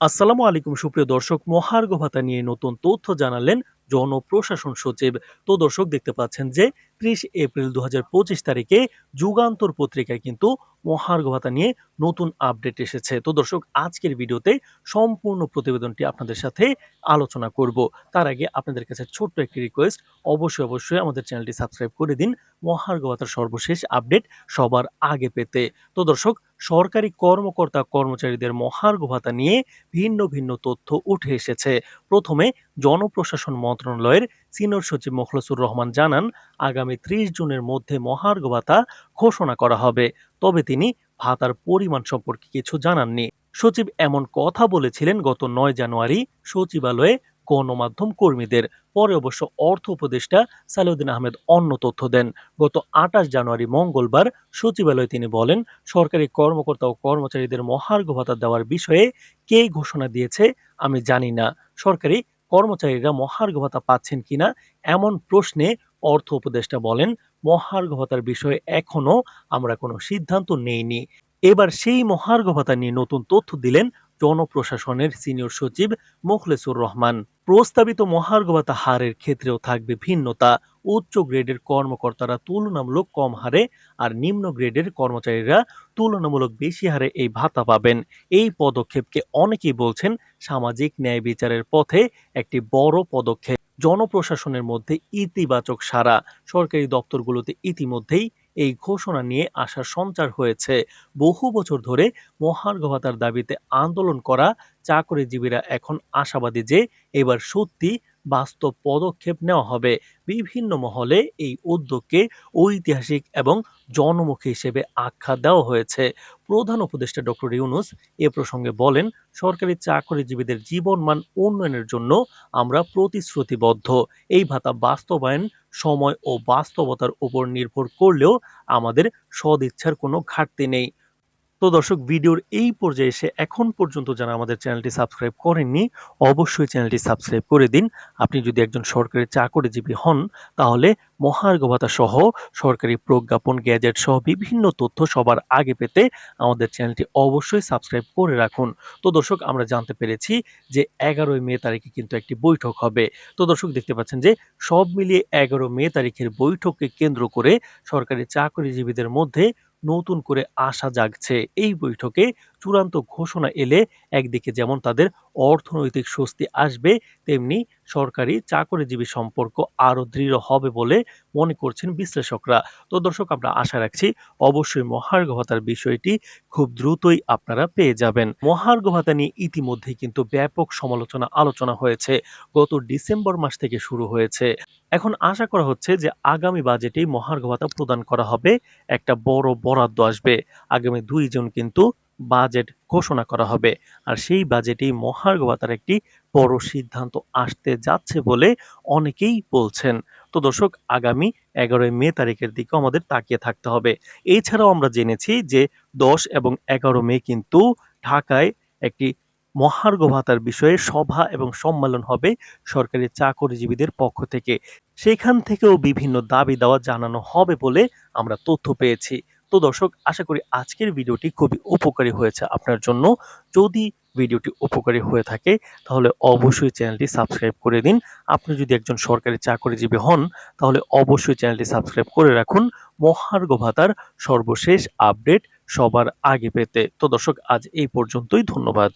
আসসালামু আলাইকুম সুপ্রিয় দর্শক, মহার্ঘ ভাতা নিয়ে নতুন তথ্য জানালেন জনপ্রশাসন সচিব। তো দর্শক দেখতে পাচ্ছেন যে ৩০ এপ্রিল ২০২৫ তারিখে যুগান্তর পত্রিকায় কিন্তু মহার্ঘ ভাতা নিয়ে নতুন আপডেট এসেছে। তো দর্শক আজকের ভিডিওতে সম্পূর্ণ প্রতিবেদনটি আপনাদের সাথে আলোচনা করব। তার আগে আপনাদের কাছে ছোট্ট একটি রিকোয়েস্ট, অবশ্যই আমাদের চ্যানেলটি সাবস্ক্রাইব করে দিন মহার্ঘ ভাতার সর্বশেষ আপডেট সবার আগে পেতে। তো দর্শক, সরকারি কর্মকর্তা কর্মচারীদের মহার্ঘ ভাতা নিয়ে ভিন্ন তথ্য উঠে এসেছে। প্রথমে জনপ্রশাসন মন্ত্রণালয়ের সিনিয়র সচিব মোখলেছুর রহমান জানান, আগামী ৩০ জুনের মধ্যে মহার্ঘ ভাতা ঘোষণা করা হবে। তবে তিনি ভাতার পরিমাণ সম্পর্কে কিছু জানাননি। সচিব এমন কথা বলেছিলেন গত ৯ জানুয়ারি সচিবালয়ে গণমাধ্যম কর্মীদের। পরে অবশ্য অর্থ উপদেষ্টা সালেউদ্দিন আহমেদ অন্য তথ্য দেন। গত ২৮ জানুয়ারি মঙ্গলবার সচিবালয়ে তিনি বলেন, সরকারি কর্মকর্তা ও কর্মচারীদের মহার্ঘ ভাতা দেওয়ার বিষয়ে কে ঘোষণা দিয়েছে আমি জানি না। সরকারি কর্মচারীরা মহার্ঘ ভাতা পাচ্ছেন কিনা এমন প্রশ্নে অর্থ উপদেষ্টা বলেন, মহার্ঘ ভাতার বিষয়ে এখনো আমরা কোনো সিদ্ধান্ত নেইনি। এবার সেই মহার্ঘ ভাতা নিয়ে নতুন তথ্য দিলেন জনপ্রশাসনের সিনিয়র সচিব মোখলেছুর রহমান। প্রস্তাবিত মহার্ঘ ভাতা হারের ক্ষেত্রেও থাকবে ভিন্নতা। উচ্চ গ্রেডের কর্মকর্তারা তুলনামূলক কম হারে আর নিম্ন গ্রেডের কর্মচারীরা তুলনামূলক বেশি হারে এই ভাতা পাবেন। এই পদক্ষেপকে অনেকেই বলছেন সামাজিক ন্যায় বিচারের পথে একটি বড় পদক্ষেপ। জনপ্রশাসনের মধ্যে ইতিবাচক সাড়া। সরকারি দপ্তরগুলোতে ইতিমধ্যেই এই ঘোষণা নিয়ে আশার সঞ্চার হয়েছে। বহু বছর ধরে মহার্ঘ ভাতার দাবিতে আন্দোলন করা চাকরিজীবীরা এখন আশাবাদী যে এবার সত্যি বাস্তব পদক্ষেপ নেওয়া হবে। বিভিন্ন মহলে এই উদ্যোগকে ঐতিহাসিক এবং জনমুখী হিসেবে আখ্যা দেওয়া হয়েছে। প্রধান উপদেষ্টা ডক্টর ইউনূস এ প্রসঙ্গে বলেন, সরকারি চাকরিজীবীদের জীবনমান উন্নয়নের জন্য আমরা প্রতিশ্রুতিবদ্ধ। এই ভাতা বাস্তবায়ন সময় ও বাস্তবতার উপর নির্ভর করলেও আমাদের সদিচ্ছার কোনো ঘাটতি নেই। তো দর্শক, ভিডিওর এই পর্যায়ে এসে এখন পর্যন্ত যারা আমাদের চ্যানেলটি সাবস্ক্রাইব করেননি, অবশ্যই চ্যানেলটি সাবস্ক্রাইব করে দিন। আপনি যদি একজন সরকারি চাকরিজীবী হন, তাহলে মহার্ঘ ভাতা সহ সরকারি প্রজ্ঞাপন, গ্যাজেট সহ বিভিন্ন তথ্য সবার আগে পেতে আমাদের চ্যানেলটি অবশ্যই সাবস্ক্রাইব করে রাখুন। তো দর্শক, আমরা জানতে পেরেছি যে ১১ই মে তারিখে কিন্তু একটি বৈঠক হবে। তো দর্শক দেখতে পাচ্ছেন যে সব মিলিয়ে ১১ মে তারিখের বৈঠককে কেন্দ্র করে সরকারি চাকরিজীবীদের মধ্যে নতুন করে আশা জাগছে। এই বৈঠকে চূড়ান্ত ঘোষণা এলে একদিকে যেমন তাদের অর্থনৈতিক স্বস্তি আসবে, তেমনি সরকারি চাকরিজীবী সম্পর্ক আরো দৃঢ় হবে বলে মনে করছেন বিশ্লেষকরা। তো দর্শক, আমরা আশা রাখছি অবশ্যই মহার্ঘ ভাতার বিষয়টি খুব দ্রুতই আপনারা পেয়ে যাবেন। মহার্ঘ ভাতা নিয়ে ইতিমধ্যেই কিন্তু ব্যাপক আলোচনা হয়েছে। গত ডিসেম্বর মাস থেকে শুরু হয়েছে। এখন আশা করা হচ্ছে যে আগামী বাজেটেই মহার্ঘ ভাতা প্রদান করা হবে। একটা বড় বরাদ্দ আসবে। আগামী ২ জুন কিন্তু বাজেট ঘোষণা করা হবে। আর সেই বাজেটেই মহার্ঘ ভাতার একটি বড় সিদ্ধান্ত আসতে যাচ্ছে বলে অনেকেই বলছেন। তো দর্শক, আগামী ১১ই মে তারিখের দিকেও আমাদের তাকিয়ে থাকতে হবে। এছাড়াও আমরা জেনেছি যে ১০ এবং ১১ মে কিন্তু ঢাকায় একটি মহার্ঘ ভাতার বিষয়ে সভা এবং সম্মেলন হবে সরকারি চাকরিজীবীদের পক্ষ থেকে। সেখান থেকেও বিভিন্ন দাবি দাওয়া জানানো হবে বলে আমরা তথ্য পেয়েছি। তো দর্শক, আশা করি আজকের ভিডিওটি খুবই উপকারী হয়েছে আপনার জন্য। যদি ভিডিওটি উপকারী হয়ে থাকে, তাহলে অবশ্যই চ্যানেলটি সাবস্ক্রাইব করে দিন। আপনি যদি একজন সরকারি চাকরিজীবী হন, তাহলে অবশ্যই চ্যানেলটি সাবস্ক্রাইব করে রাখুন মহার্ঘ ভাতার সর্বশেষ আপডেট সবার আগে পেতে। তো দর্শক, আজ এই পর্যন্তই। ধন্যবাদ।